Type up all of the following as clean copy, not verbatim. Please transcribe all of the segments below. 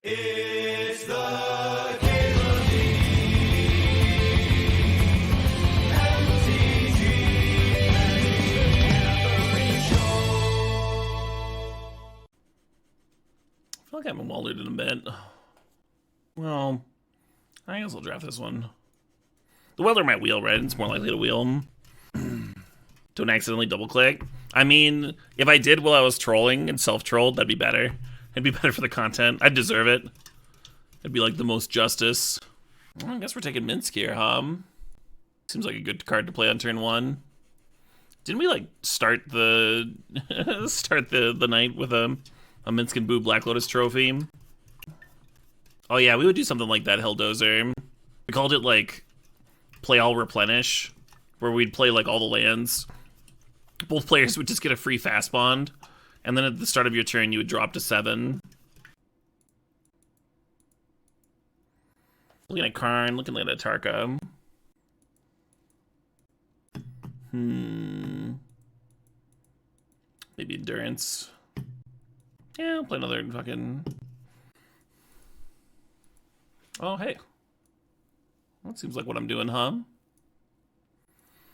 It's the Game of the MTGO Show. I feel like I haven't walled in a bit. Well, I guess I'll draft this one. The Welder might wheel, right? It's more likely to wheel. Don't accidentally double click. I mean, if I did while I was trolling and self-trolled, that'd be better. It'd be better for the content. I'd deserve it. It'd be like the most justice. Well, I guess we're taking Minsc here, huh? Seems like a good card to play on turn one. Didn't we like start the the night with a Minsc and Boo Black Lotus trophy? Oh yeah, we would do something like that, Helldozer. We called it like play all replenish, where we'd play like all the lands. Both players would just get a free fast bond, and then at the start of your turn you would drop to 7. Looking at Karn, looking at Taiga. Maybe Endurance. Yeah, I'll play another fucking... Oh, hey. That seems like what I'm doing, huh?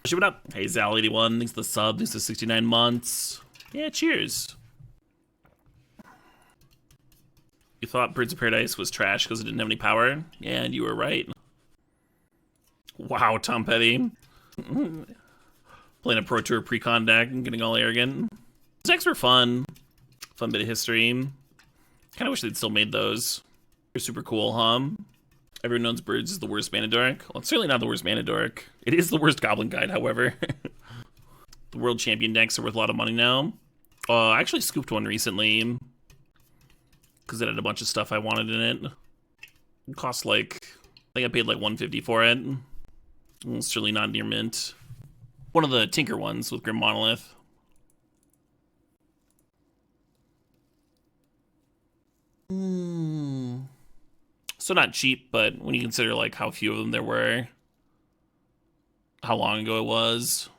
Shoot it up. Hey, Zal81, thanks for the sub, thanks for 69 months. Yeah, cheers. You thought Birds of Paradise was trash because it didn't have any power? Yeah, and you were right. Wow, Tom Petty. Playing a Pro Tour pre-con deck and getting all arrogant. Those decks were fun. Fun bit of history. Kind of wish they'd still made those. They're super cool, huh? Everyone knows Birds is the worst mana dork. Well, it's certainly not the worst mana dork. It is the worst Goblin Guide, however. The World Champion decks are worth a lot of money now. I actually scooped one recently because it had a bunch of stuff I wanted in it. It cost like, I think I paid like $150 for it. It's certainly not near mint. One of the Tinker ones with Grim Monolith. So not cheap, but when you consider like how few of them there were, how long ago it was,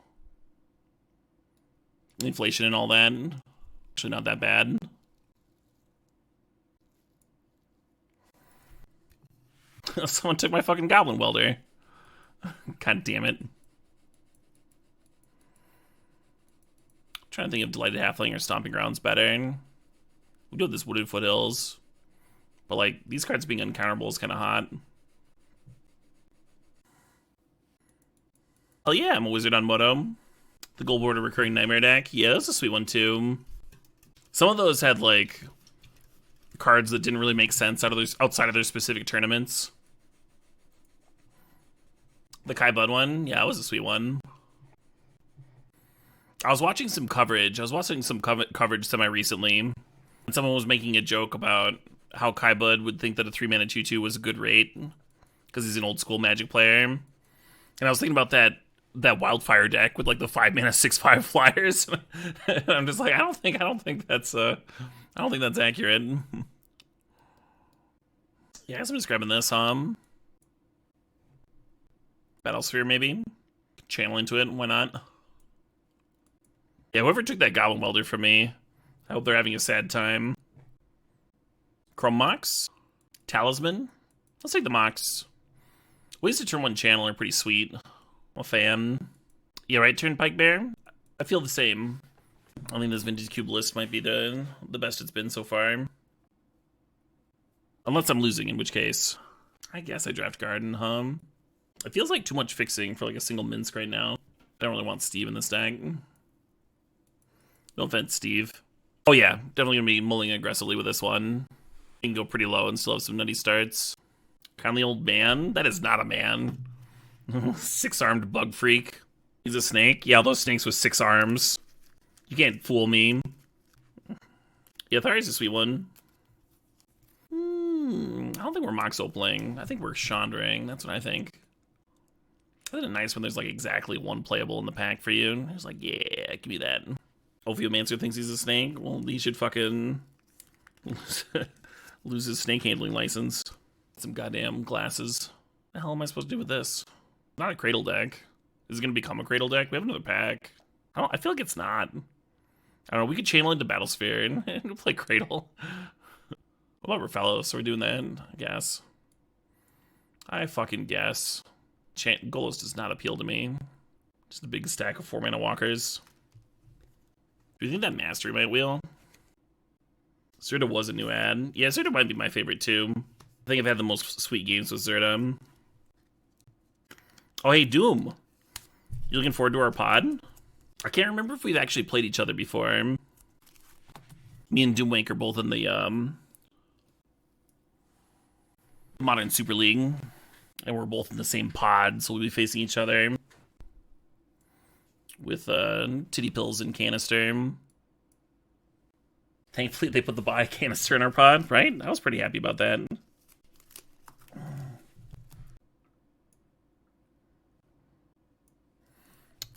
inflation and all that, actually not that bad. Someone took my fucking Goblin Welder. God damn it. I'm trying to think of Delighted Halfling or Stomping Grounds better. We do have this Wooded Foothills. But, like, these cards being uncounterable is kind of hot. Oh, yeah, I'm a wizard on Moto. The Gold Border Recurring Nightmare deck. Yeah, that's a sweet one, too. Some of those had, like, cards that didn't really make sense outside of their specific tournaments. The Kai Bud one. Yeah, that was a sweet one. I was watching some coverage. Coverage semi-recently. And someone was making a joke about how Kai Bud would think that a 3-mana 2/2 was a good rate because he's an old school Magic player. And I was thinking about that Wildfire deck with like the 5-mana 6/5 flyers. And I'm just like, I don't think that's accurate. Yeah, I guess I'm just grabbing this, Battlesphere maybe. Channel into it, why not? Yeah, whoever took that Goblin Welder from me, I hope they're having a sad time. Chrome Mox? Talisman? Let's take the Mox. Ways to turn one channel are pretty sweet. I'm a fan. Yeah, right, Turnpike Bear? I feel the same. I think this Vintage Cube list might be the best it's been so far. Unless I'm losing, in which case, I guess I draft Garden, huh? It feels like too much fixing for like a single Minsc right now. I don't really want Steve in this deck. No offense, Steve. Oh yeah, definitely gonna be mulling aggressively with this one. You can go pretty low and still have some nutty starts. Kindly Old Man? That is not a man. 6-armed bug freak. He's a snake? Yeah, those snakes with 6 arms. You can't fool me. Yeah, Thari's a sweet one. I don't think we're Moxo playing. I think we're Chandraing. That's what I think. Isn't it nice when there's like exactly one playable in the pack for you? It's like, yeah, give me that. Ophiomancer thinks he's a snake? Well, he should fucking lose his snake handling license. Some goddamn glasses. What the hell am I supposed to do with this? Not a cradle deck. Is it going to become a cradle deck? We have another pack. I feel like it's not. I don't know. We could channel into Battlesphere and play cradle. What about Raphalos? Are we doing that? I guess. I fucking guess. Golos does not appeal to me. Just a big stack of 4-mana walkers. Do you think that Mastery might wheel? Zerta was a new ad. Yeah, Zerta might be my favorite too. I think I've had the most sweet games with Zerta. Oh, hey, Doom. You looking forward to our pod? I can't remember if we've actually played each other before. Me and Doomwank are both in the Modern Super League. And we're both in the same pod, so we'll be facing each other. With Titty Pills and Canister. Thankfully, they put the buy canister in our pod, right? I was pretty happy about that.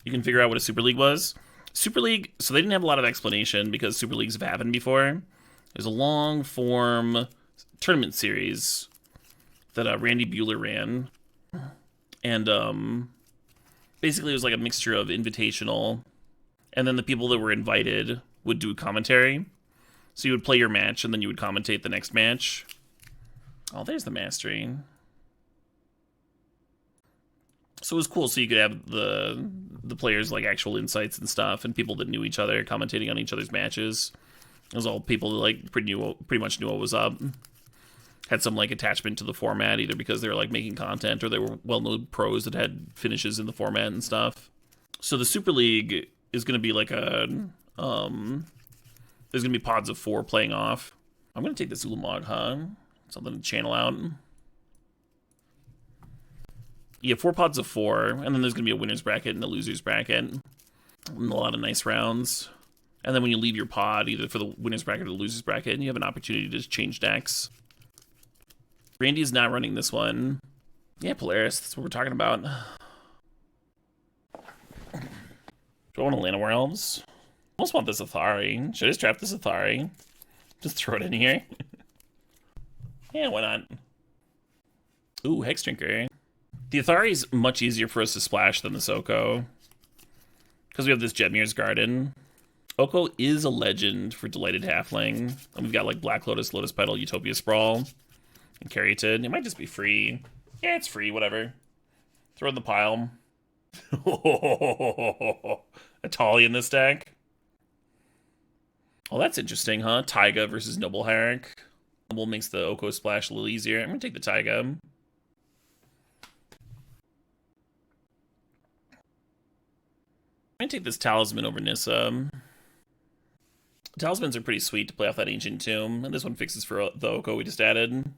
You can figure out what a Super League was. Super League, so they didn't have a lot of explanation because Super Leagues have happened before. There's a long-form tournament series that Randy Bueller ran. And basically it was like a mixture of invitational. And then the people that were invited would do commentary. So you would play your match and then you would commentate the next match. Oh, there's the Mastery. So it was cool, so you could have the players like actual insights and stuff, and people that knew each other commentating on each other's matches. It was all people that like pretty much knew what was up. Had some like attachment to the format, either because they were like making content or they were well-known pros that had finishes in the format and stuff. So the Super League is going to be like a there's going to be pods of 4 playing off. I'm going to take this Ulamog, huh? Something to channel out. Yeah, 4 pods of 4, and then there's going to be a winner's bracket and a loser's bracket. And a lot of nice rounds. And then when you leave your pod, either for the winner's bracket or the loser's bracket, and you have an opportunity to change decks. Randy is not running this one. Yeah, Polaris, that's what we're talking about. Do I want to land Werewolves? I almost want this Athari. Should I just draft this Athari? Just throw it in here? Yeah, why not? Ooh, Hex Drinker. The Athari is much easier for us to splash than the Soko. Because we have this Jetmir's Garden. Oko is a legend for Delighted Halfling. And we've got like Black Lotus, Lotus Petal, Utopia Sprawl, and Caryatid. It might just be free. Yeah, it's free, whatever. Throw it in the pile. A Tali in this deck. Oh, that's interesting, huh? Taiga versus Noble Hierarch. Noble makes the Oko splash a little easier. I'm going to take the Taiga. I'm going to take this Talisman over Nissa. Talismans are pretty sweet to play off that Ancient Tomb, and this one fixes for the Oko we just added.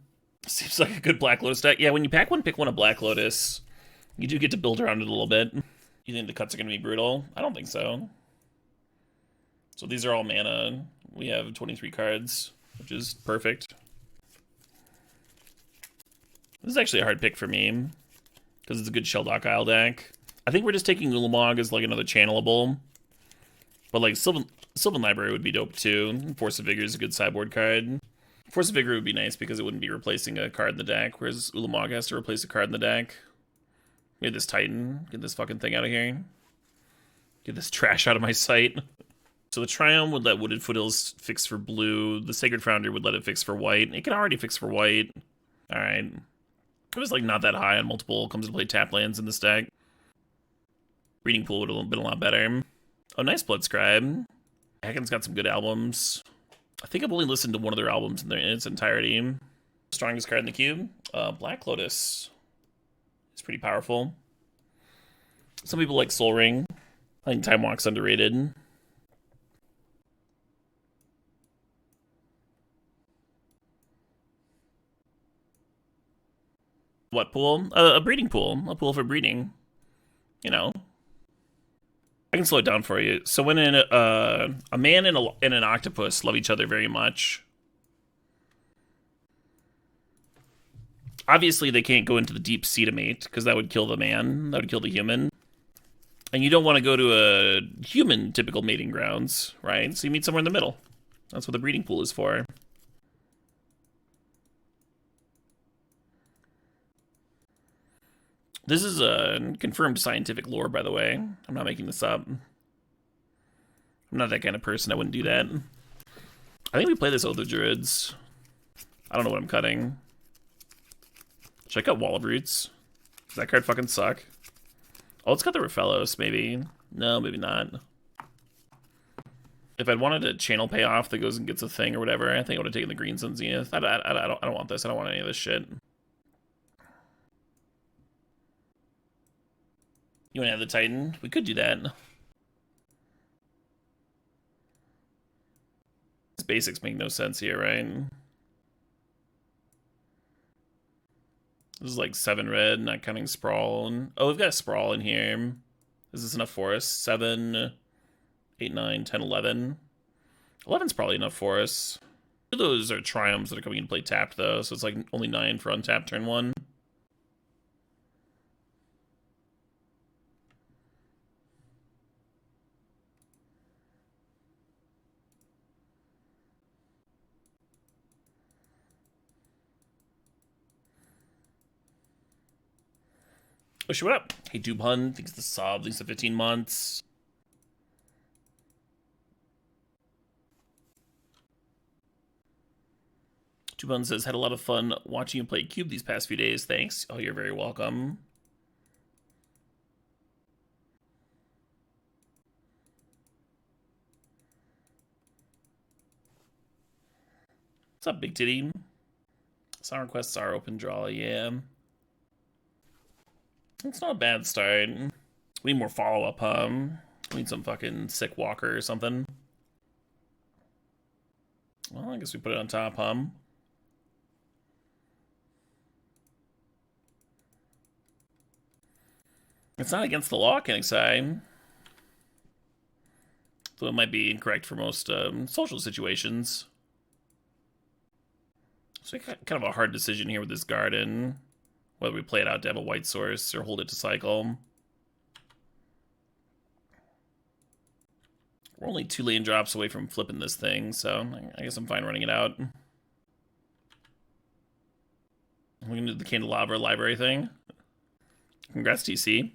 Seems like a good Black Lotus deck. Yeah, when you pack one, pick one of Black Lotus. You do get to build around it a little bit. You think the cuts are going to be brutal? I don't think so. So these are all mana. We have 23 cards, which is perfect. This is actually a hard pick for me, because it's a good Shelldock Isle deck. I think we're just taking Ulamog as like another channelable. But like Sylvan Library would be dope too. Force of Vigor is a good sideboard card. Force of Vigor would be nice because it wouldn't be replacing a card in the deck, whereas Ulamog has to replace a card in the deck. We have this Titan. Get this fucking thing out of here. Get this trash out of my sight. So the Triome would let Wooded Foothills fix for blue. The Sacred Founder would let it fix for white. It can already fix for white. Alright. It was like not that high on multiple. Comes to play tap lands in this deck. Breeding Pool would have been a lot better. Oh, nice Blood Scribe. Hacken's got some good albums. I think I've only listened to one of their albums in its entirety. Strongest card in the cube? Black Lotus. It's pretty powerful. Some people like Soul Ring. I think Time Walk's underrated. What pool? A breeding pool. A pool for breeding. You know. I can slow it down for you. So when a man and an octopus love each other very much, obviously they can't go into the deep sea to mate, because that would kill the man. That would kill the human. And you don't want to go to a human typical mating grounds, right? So you meet somewhere in the middle. That's what the breeding pool is for. This is a confirmed scientific lore, by the way. I'm not making this up. I'm not that kind of person. I wouldn't do that. I think we play this Oath of Druids. I don't know what I'm cutting. Should I cut Wall of Roots? Does that card fucking suck? Oh, let's cut the Raphellos, maybe. No, maybe not. If I'd wanted a channel payoff that goes and gets a thing or whatever, I think I would have taken the Green Sun Zenith. I don't want this. I don't want any of this shit. You want to have the Titan? We could do that. These basics make no sense here, right? This is like 7 red, not counting Sprawl. Oh, we've got a Sprawl in here. Is this enough for us? 7, 8, 9, 10, 11. 11's probably enough for us. Those are Triomes that are coming into play tapped, though, so it's like only 9 for untapped turn 1. Oh shit, what up? Hey, Dubhun, thanks the sub, thanks the 15 months. Dubhun says, had a lot of fun watching you play Cube these past few days, thanks. Oh, you're very welcome. What's up, Big Titty? Song requests are open draw, yeah. It's not a bad start. We need more follow-up, we need some fucking sick walker or something. Well, I guess we put it on top, It's not against the law, can I say? Though it might be incorrect for most social situations. So kind of a hard decision here with this garden. Whether we play it out to have a white source or hold it to cycle. We're only 2 lane drops away from flipping this thing, so I guess I'm fine running it out. We're gonna do the Candelabra library thing. Congrats, TC.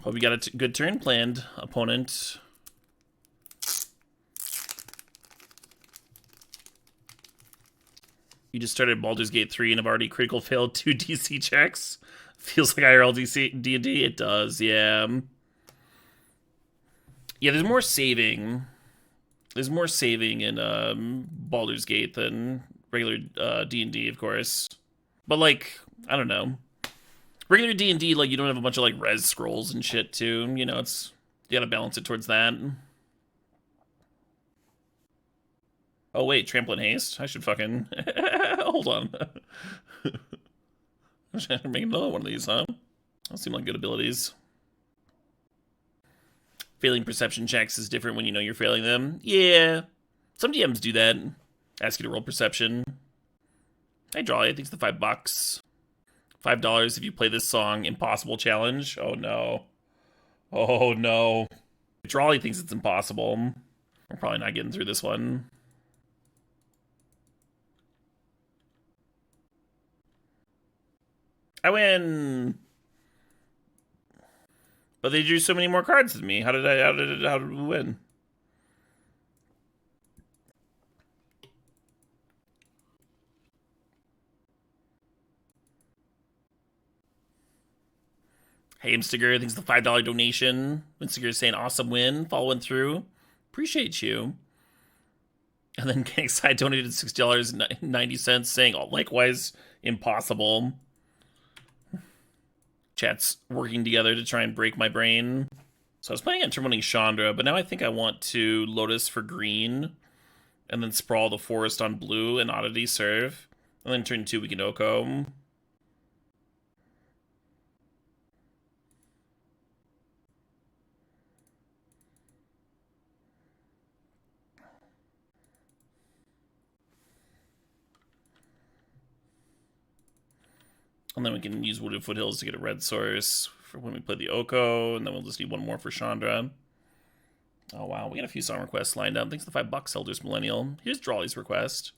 Hope you got a good turn planned, opponent. You just started Baldur's Gate 3 and have already critical failed 2 DC checks. Feels like IRL D&D. It does, yeah. Yeah, there's more saving. There's more saving in Baldur's Gate than regular D&D, of course. But, like, I don't know. Regular D&D, like, you don't have a bunch of, like, res scrolls and shit, too. You know, it's... You gotta balance it towards that. Oh, wait, Trample and Haste? I should fucking... Hold on. I should make another one of these, huh? Those seem like good abilities. Failing perception checks is different when you know you're failing them. Yeah. Some DMs do that. Ask you to roll perception. Hey, Draw, I think it's the $5. $5 if you play this song, Impossible Challenge. Oh, no. Oh, no. Drawley thinks it's impossible. We're probably not getting through this one. I win! But they drew so many more cards than me. How did we win? Hey, Imstiger, thanks for the $5 donation. Imstiger is saying, awesome win, following through. Appreciate you. And then Gangside donated $6.90, saying, oh, likewise, impossible. Chat's working together to try and break my brain. So I was planning on turning Chandra, but now I think I want to Lotus for green, and then Sprawl the Forest on blue, and Oddity serve. And then turn 2 we can Oko. And then we can use Wooded Foothills to get a red source for when we play the Oko, and then we'll just need one more for Chandra. Oh wow, we got a few song requests lined up. Thanks to the $5, Elders Millennial. Here's Drawley's request.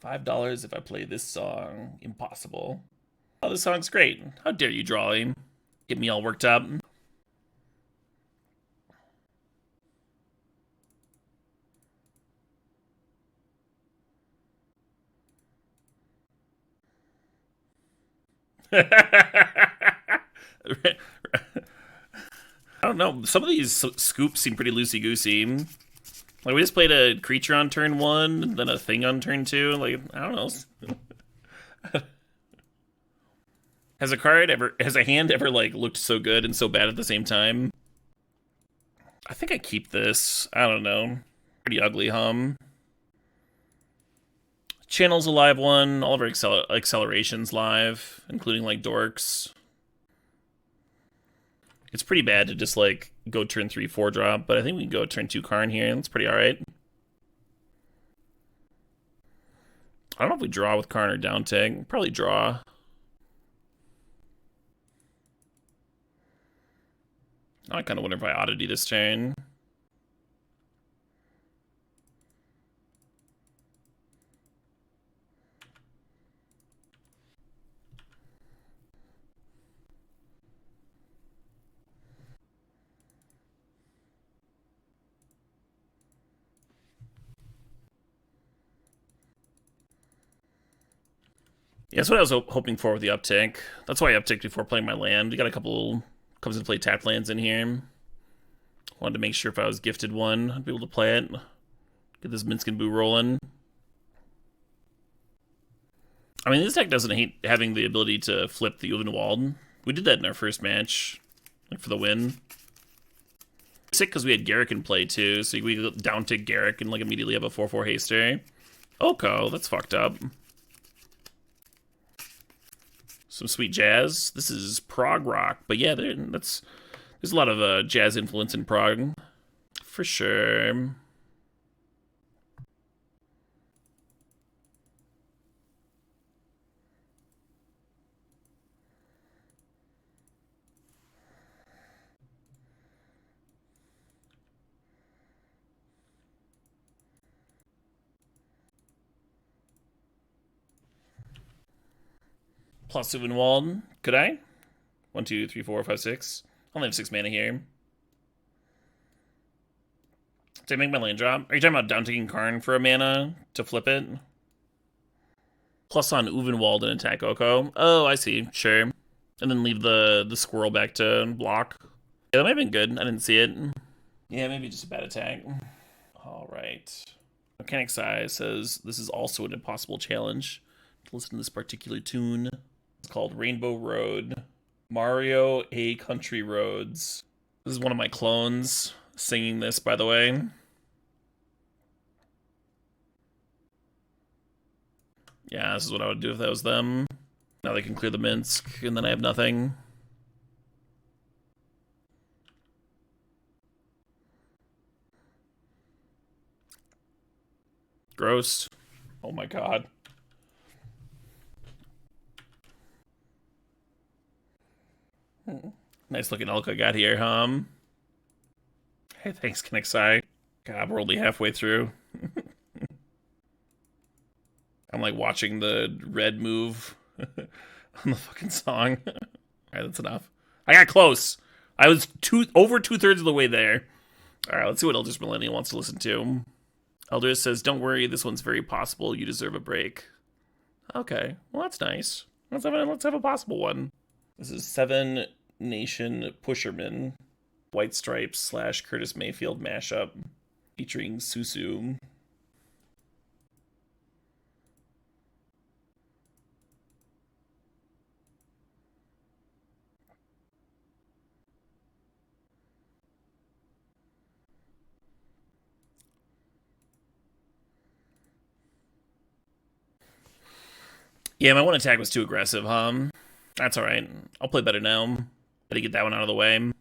$5 if I play this song. Impossible. Oh, this song's great. How dare you, Drawing? Get me all worked up. I don't know. Some of these scoops seem pretty loosey-goosey. Like, we just played a creature on turn 1, then a thing on turn 2. Like, I don't know. Has a hand ever, like, looked so good and so bad at the same time? I think I keep this. I don't know. Pretty ugly, Channel's a live one. All of our accelerations live, including, like, dorks. It's pretty bad to just, like, go turn 3, 4 drop, but I think we can go turn 2 Karn here, and that's pretty alright. I don't know if we draw with Karn or down tag. Probably draw. I kind of wonder if I Oddity this turn. Yeah, that's what I was hoping for with the uptick. That's why I upticked before playing my land. We got a couple comes and play tapped lands in here. Wanted to make sure if I was gifted one, I'd be able to play it. Get this Minsc and Boo rolling. I mean, this deck doesn't hate having the ability to flip the Ulvenwald. We did that in our first match, like for the win. Sick because we had Garruk in play too, so we down tick Garruk and like immediately have a 4/4 haster. Oko, that's fucked up. Some sweet jazz. This is prog rock, but yeah, there's a lot of jazz influence in prog, for sure. Plus Ulvenwald. Could I? 1, 2, 3, 4, 5, 6. I only have 6 mana here. Did I make my land drop? Are you talking about down taking Karn for a mana to flip it? Plus on Ulvenwald and attack Oko. Oh, I see. Sure. And then leave the squirrel back to block. Yeah, that might have been good. I didn't see it. Yeah, maybe just a bad attack. Alright. Mechanic Size says this is also an impossible challenge to listen to this particular tune. It's called Rainbow Road. Mario A Country Roads. This is one of my clones singing this, by the way. Yeah, this is what I would do if that was them. Now they can clear the Minsc, and then I have nothing. Gross. Oh my god. Nice looking elk I got here, Hey, thanks, Kinexai. God, we're only halfway through. I'm like watching the red move on the fucking song. Alright, that's enough. I got close. I was over 2/3 of the way there. Alright, let's see what Eldritch Millennial wants to listen to. Eldritch says, don't worry, this one's very possible. You deserve a break. Okay, well that's nice. Let's have a possible one. This is 7 Nation Pusherman. White Stripes / Curtis Mayfield mashup. Featuring Susu. Yeah, my one attack was too aggressive, That's alright. I'll play better now. Better get that one out of the way.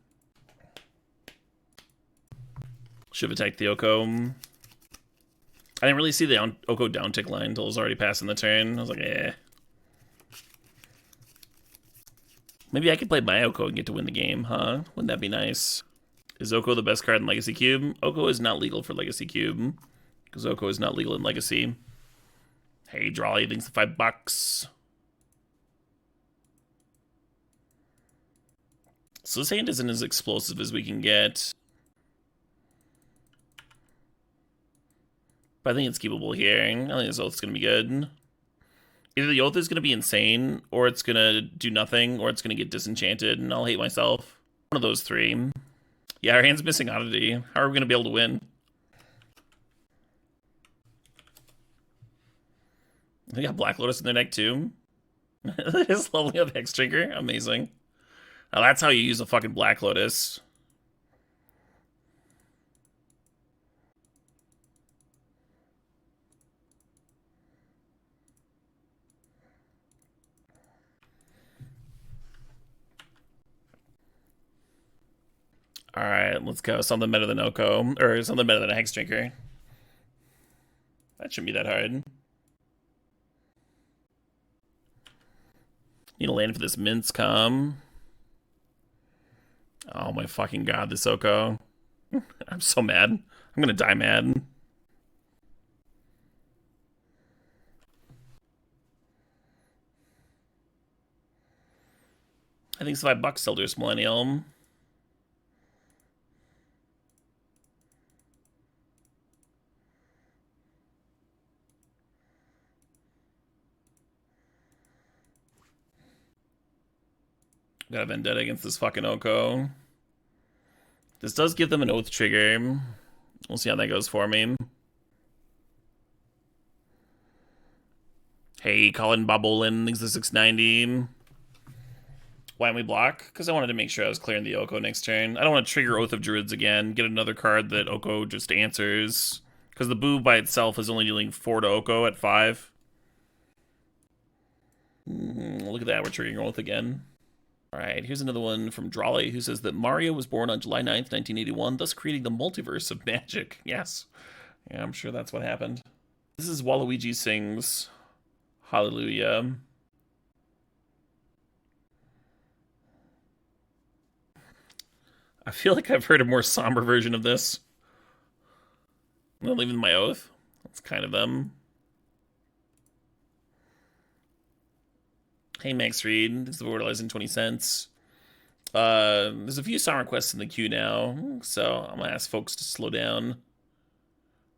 Should have attacked the Oko. I didn't really see the Oko down tick line until it was already passing the turn. I was like, eh. Maybe I could play my Oko and get to win the game, huh? Wouldn't that be nice? Is Oko the best card in Legacy Cube? Oko is not legal for Legacy Cube. Because Oko is not legal in Legacy. Hey, Drawley, thanks for $5. So this hand isn't as explosive as we can get. But I think it's keepable here. I think this Oath's going to be good. Either the Oath is going to be insane, or it's going to do nothing, or it's going to get disenchanted, and I'll hate myself. One of those three. Yeah, our hand's missing Oddity. How are we going to be able to win? They got Black Lotus in their deck, too. It's leveling up Hex Trigger. Amazing. Now that's how you use a fucking Black Lotus. Alright, let's go. Something better than Oko. Or something better than a Hex Drinker. That shouldn't be that hard. Need a land for this Minsc come. Oh my fucking god, this Oko. I'm so mad. I'm gonna die mad. I think it's $5 Elders Millennium. Got a vendetta against this fucking Oko. This does give them an Oath trigger. We'll see how that goes for me. Hey, Colin Bobolin, thanks to 690. Why don't we block? Because I wanted to make sure I was clearing the Oko next turn. I don't want to trigger Oath of Druids again, get another card that Oko just answers. Because the Boo by itself is only dealing 4 to Oko at 5. Look at that, we're triggering Oath again. Alright, here's another one from Drawley, who says that Mario was born on July 9th, 1981, thus creating the multiverse of magic. Yes. Yeah, I'm sure that's what happened. This is Waluigi Sings Hallelujah. I feel like I've heard a more somber version of this. I'm not leaving my Oath. That's kind of them. Hey, Max Reed. This is Borderlands 20 cents. There's a few song requests in the queue now, so I'm gonna ask folks to slow down.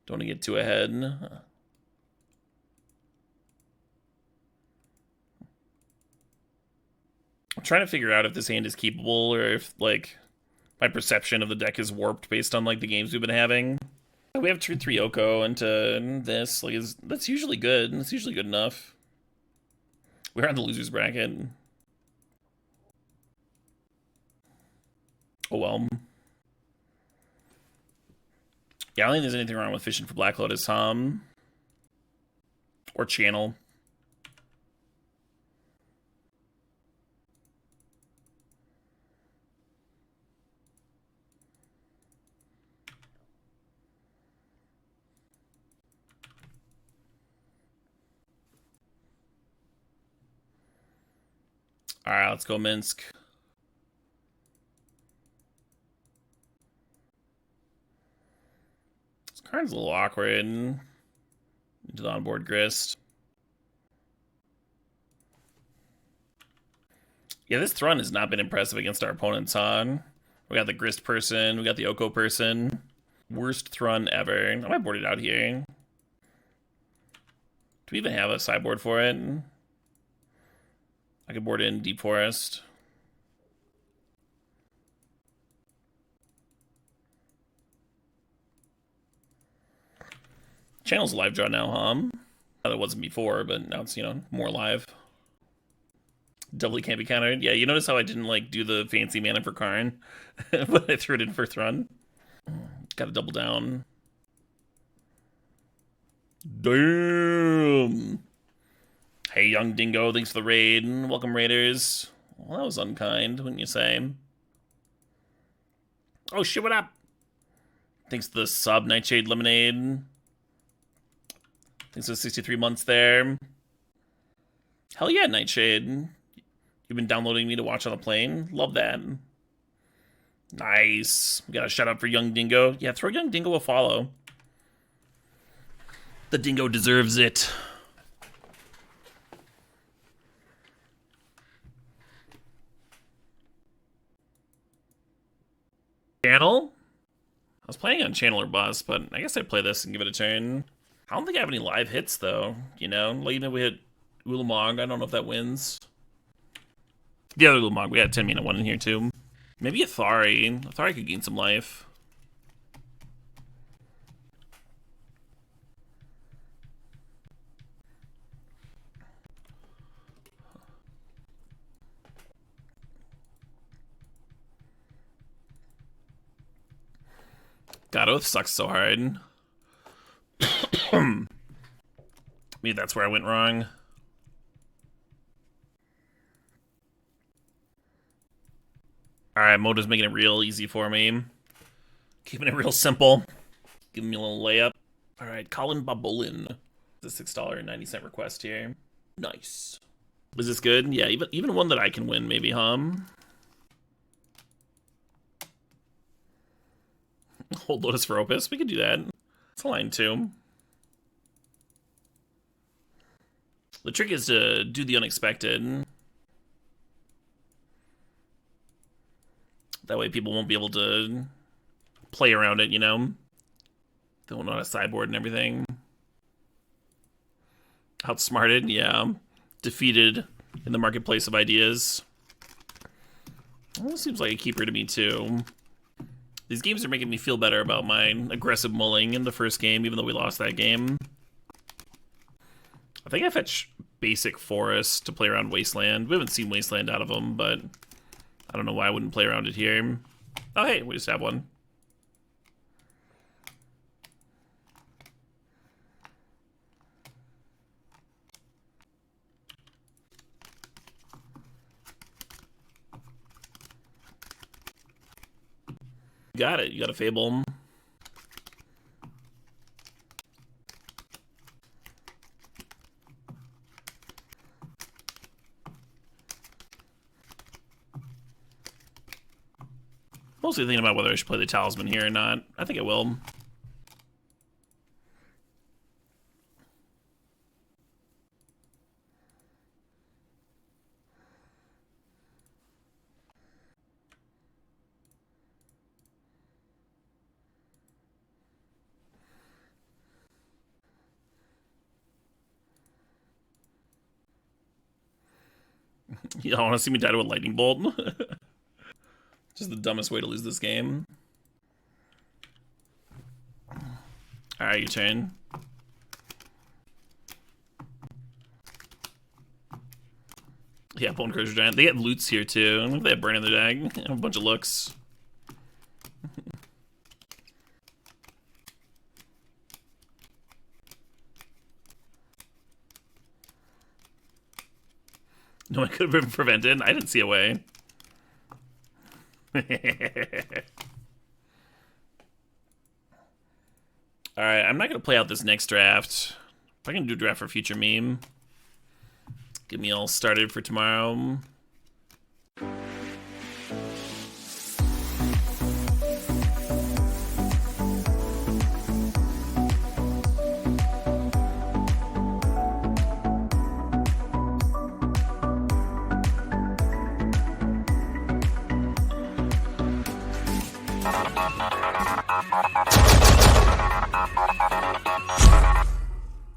Don't want to get too ahead. I'm trying to figure out if this hand is keepable or if, like, my perception of the deck is warped based on, like, the games we've been having. We have 3 Oko into this. Like, that's usually good. That's usually good enough. We're on the loser's bracket. Oh well. Yeah, I don't think there's anything wrong with fishing for Black Lotus, or Channel. Alright, let's go Minsc. This card's a little awkward. Into the onboard grist. Yeah, this Thrun has not been impressive against our opponents, huh? We got the grist person, we got the Oko person. Worst Thrun ever. I might board it out here. Do we even have a sideboard for it? I could board in Deep Forest. Channel's a live draw now, huh? That wasn't before, but now it's, you know, more live. Doubly can't be countered. Yeah, you notice how I didn't, like, do the fancy mana for Karn, but I threw it in for Thrun. Gotta double down. Damn! Hey, Young Dingo, thanks for the raid. Welcome, Raiders. Well, that was unkind, wouldn't you say? Oh, shit, what up? Thanks to the sub, Nightshade Lemonade. Thanks for the 63 months there. Hell yeah, Nightshade. You've been downloading me to watch on the plane. Love that. Nice. We got a shout out for Young Dingo. Yeah, throw Young Dingo a follow. The Dingo deserves it. Petal? I was planning on Channel or Bust, but I guess I'd play this and give it a turn. I don't think I have any live hits, though. You know, like, even if we hit Ulamog, I don't know if that wins. The other Ulamog, we had 10 mana one in here, too. Maybe Athari. Athari could gain some life. God, Oath sucks so hard. Maybe that's where I went wrong. Alright, Moda's making it real easy for me. Keeping it real simple. Giving me a little layup. Alright, Colin Babolin. The $6.90 request here. Nice. Is this good? Yeah, even one that I can win, maybe, Hold Lotus for Opus. We could do that. It's a line too. The trick is to do the unexpected. That way people won't be able to play around it, you know? They won't know how to sideboard and everything. Outsmarted, yeah. Defeated in the marketplace of ideas. Well, seems like a keeper to me too. These games are making me feel better about my aggressive mulling in the first game, even though we lost that game. I think I fetch basic Forest to play around Wasteland. We haven't seen Wasteland out of them, but I don't know why I wouldn't play around it here. Oh, hey, we just have one. Got it. You got a Fable. Mostly thinking about whether I should play the Talisman here or not. I think I will. You don't want to see me die to a lightning bolt? Just the dumbest way to lose this game. Alright, your turn. Yeah, Bone Crusher Giant. They get loots here too. I don't know if they have Burn in their deck. A bunch of looks. No one could have been prevented. I didn't see a way. Alright, I'm not going to play out this next draft. If I can do a draft for future meme. Get me all started for tomorrow.